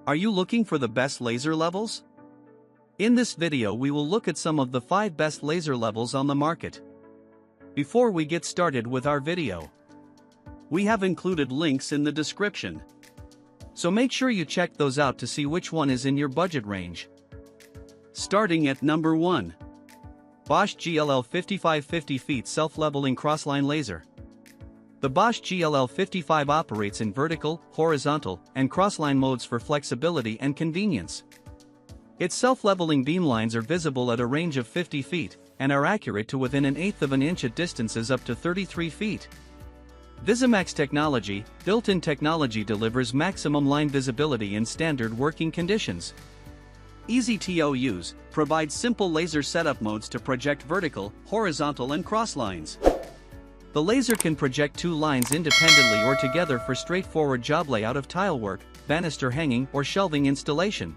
Are you looking for the best laser levels? In this video we will look at some of the 5 best laser levels on the market. Before we get started with our video, we have included links in the description, so make sure you check those out to see which one is in your budget range. Starting at number 1. Bosch GLL 5550 feet Self-Leveling Crossline Laser. The Bosch GLL 55 operates in vertical, horizontal, and crossline modes for flexibility and convenience. Its self-leveling beamlines are visible at a range of 50 feet, and are accurate to within 1/8 of an inch at distances up to 33 feet. Visimax technology, built-in technology delivers maximum line visibility in standard working conditions. Easy to use, provides simple laser setup modes to project vertical, horizontal and cross lines. The laser can project 2 lines independently or together for straightforward job layout of tile work, banister hanging or shelving installation.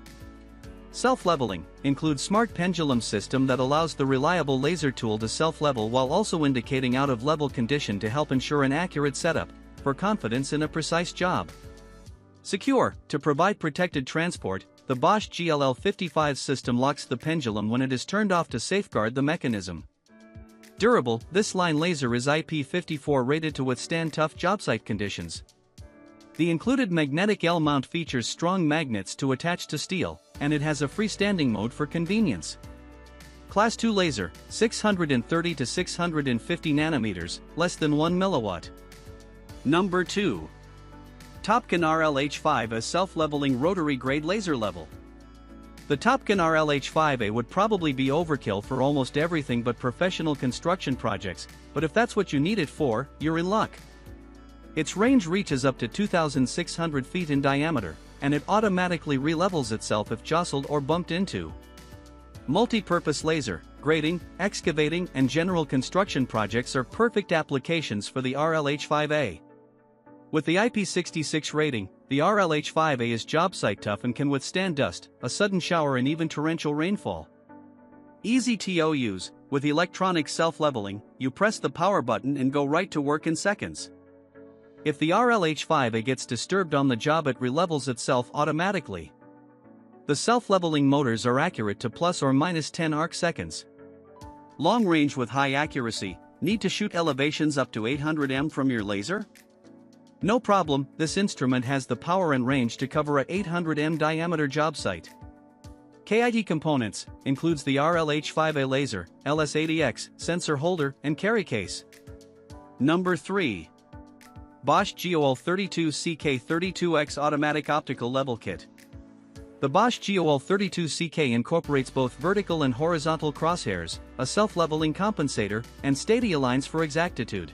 Self-leveling includes smart pendulum system that allows the reliable laser tool to self-level while also indicating out-of-level condition to help ensure an accurate setup, for confidence in a precise job. Secure, to provide protected transport, the Bosch GLL 55 system locks the pendulum when it is turned off to safeguard the mechanism. Durable, this line laser is IP54 rated to withstand tough job site conditions. The included magnetic L-mount features strong magnets to attach to steel, and it has a freestanding mode for convenience. Class 2 laser, 630 to 650 nanometers, less than 1 milliwatt. Number 2. Topcon RLH5 A self-leveling rotary grade laser level. The Topcon RLH5A would probably be overkill for almost everything but professional construction projects, but if that's what you need it for, you're in luck. Its range reaches up to 2,600 feet in diameter, and it automatically relevels itself if jostled or bumped into. Multi-purpose laser, grading, excavating and general construction projects are perfect applications for the RLH5A. With the IP66 rating, the RLH5A is job site tough and can withstand dust, a sudden shower and even torrential rainfall. Easy to use, with electronic self-leveling, you press the power button and go right to work in seconds. If the RLH5A gets disturbed on the job, it relevels itself automatically. The self-leveling motors are accurate to plus or minus 10 arc seconds. Long range with high accuracy. Need to shoot elevations up to 800 m from your laser? No problem, this instrument has the power and range to cover a 800 m diameter job site. KIT components includes the RLH5A laser, LS80X, sensor holder, and carry case. Number 3. Bosch GOL 32CK32X Automatic Optical Level Kit. The Bosch GOL 32CK incorporates both vertical and horizontal crosshairs, a self-leveling compensator, and stadia lines for exactitude.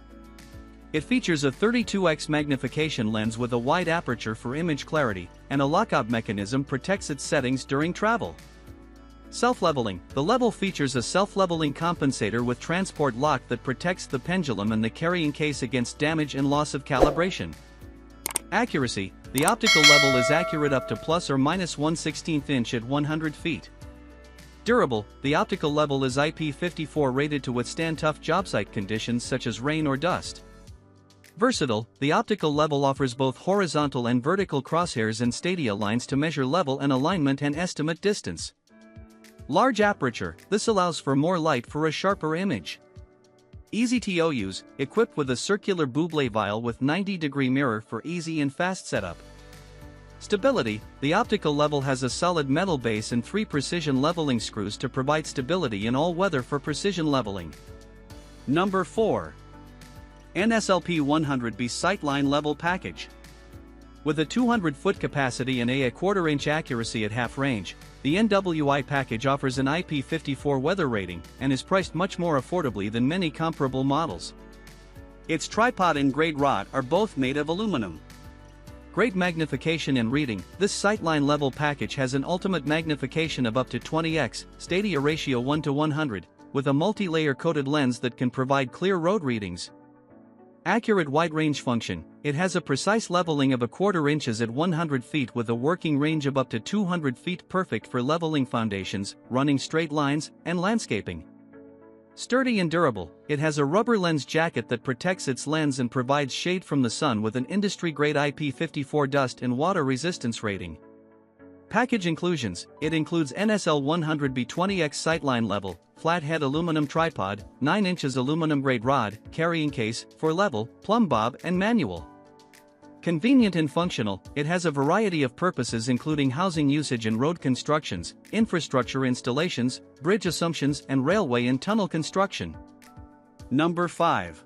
It features a 32x magnification lens with a wide aperture for image clarity, and a lockout mechanism protects its settings during travel. Self-leveling. The level features a self-leveling compensator with transport lock that protects the pendulum and the carrying case against damage and loss of calibration. Accuracy. The optical level is accurate up to plus or minus 1/16 inch at 100 feet. Durable. The optical level is IP54 rated to withstand tough job site conditions such as rain or dust. Versatile, the optical level offers both horizontal and vertical crosshairs and stadia lines to measure level and alignment and estimate distance. Large aperture, this allows for more light for a sharper image. Easy to use, equipped with a circular buble vial with 90-degree mirror for easy and fast setup. Stability, the optical level has a solid metal base and 3 precision leveling screws to provide stability in all weather for precision leveling. Number 4. NSLP 100B Sightline Level Package. With a 200-foot capacity and a 1/4 inch accuracy at half range, the NWI package offers an IP54 weather rating and is priced much more affordably than many comparable models. Its tripod and grade rod are both made of aluminum. Great magnification and reading. This sightline level package has an ultimate magnification of up to 20x, stadia ratio 1:100, with a multi-layer coated lens that can provide clear road readings. Accurate wide range function. It has a precise leveling of 1/4 inches at 100 feet with a working range of up to 200 feet, perfect for leveling foundations, running straight lines, and landscaping. Sturdy and durable, it has a rubber lens jacket that protects its lens and provides shade from the sun with an industry-grade IP54 dust and water resistance rating. Package inclusions: it includes NSL 100B20X sightline level, flathead aluminum tripod, 9 inches aluminum grade rod, carrying case, for level, plumb bob and manual. Convenient and functional, it has a variety of purposes including housing usage and road constructions, infrastructure installations, bridge assumptions and railway and tunnel construction. Number 5.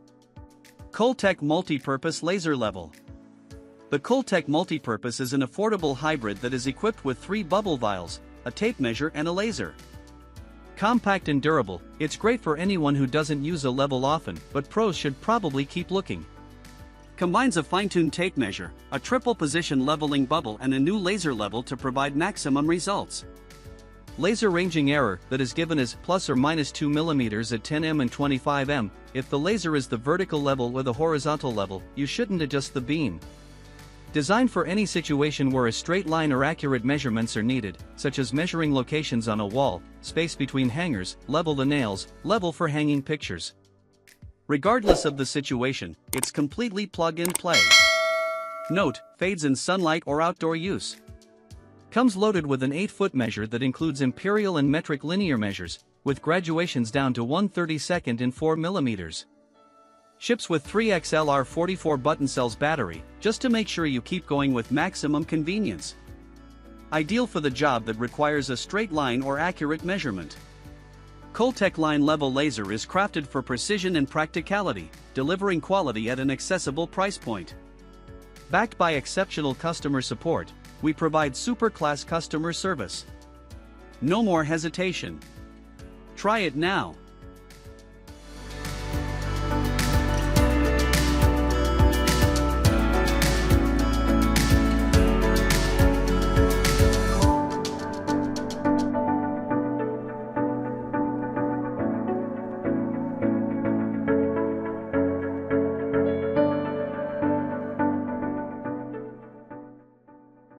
Coltech Multi-Purpose Laser Level. The Coltech Multi-Purpose is an affordable hybrid that is equipped with 3 bubble vials, a tape measure and a laser. Compact and durable, it's great for anyone who doesn't use a level often, but pros should probably keep looking. Combines a fine-tuned tape measure, a triple position leveling bubble and a new laser level to provide maximum results. Laser ranging error that is given as plus or minus 2 mm at 10 m and 25 m. If the laser is the vertical level or the horizontal level, you shouldn't adjust the beam. Designed for any situation where a straight line or accurate measurements are needed, such as measuring locations on a wall, space between hangers, level the nails, level for hanging pictures. Regardless of the situation, it's completely plug-and-play. Note: fades in sunlight or outdoor use. Comes loaded with an 8-foot measure that includes imperial and metric linear measures, with graduations down to 1/32 and 4 mm. Ships with 3XLR 44 button cells battery, just to make sure you keep going with maximum convenience. Ideal for the job that requires a straight line or accurate measurement. Coltech Line Level Laser is crafted for precision and practicality, delivering quality at an accessible price point. Backed by exceptional customer support, we provide super-class customer service. No more hesitation. Try it now.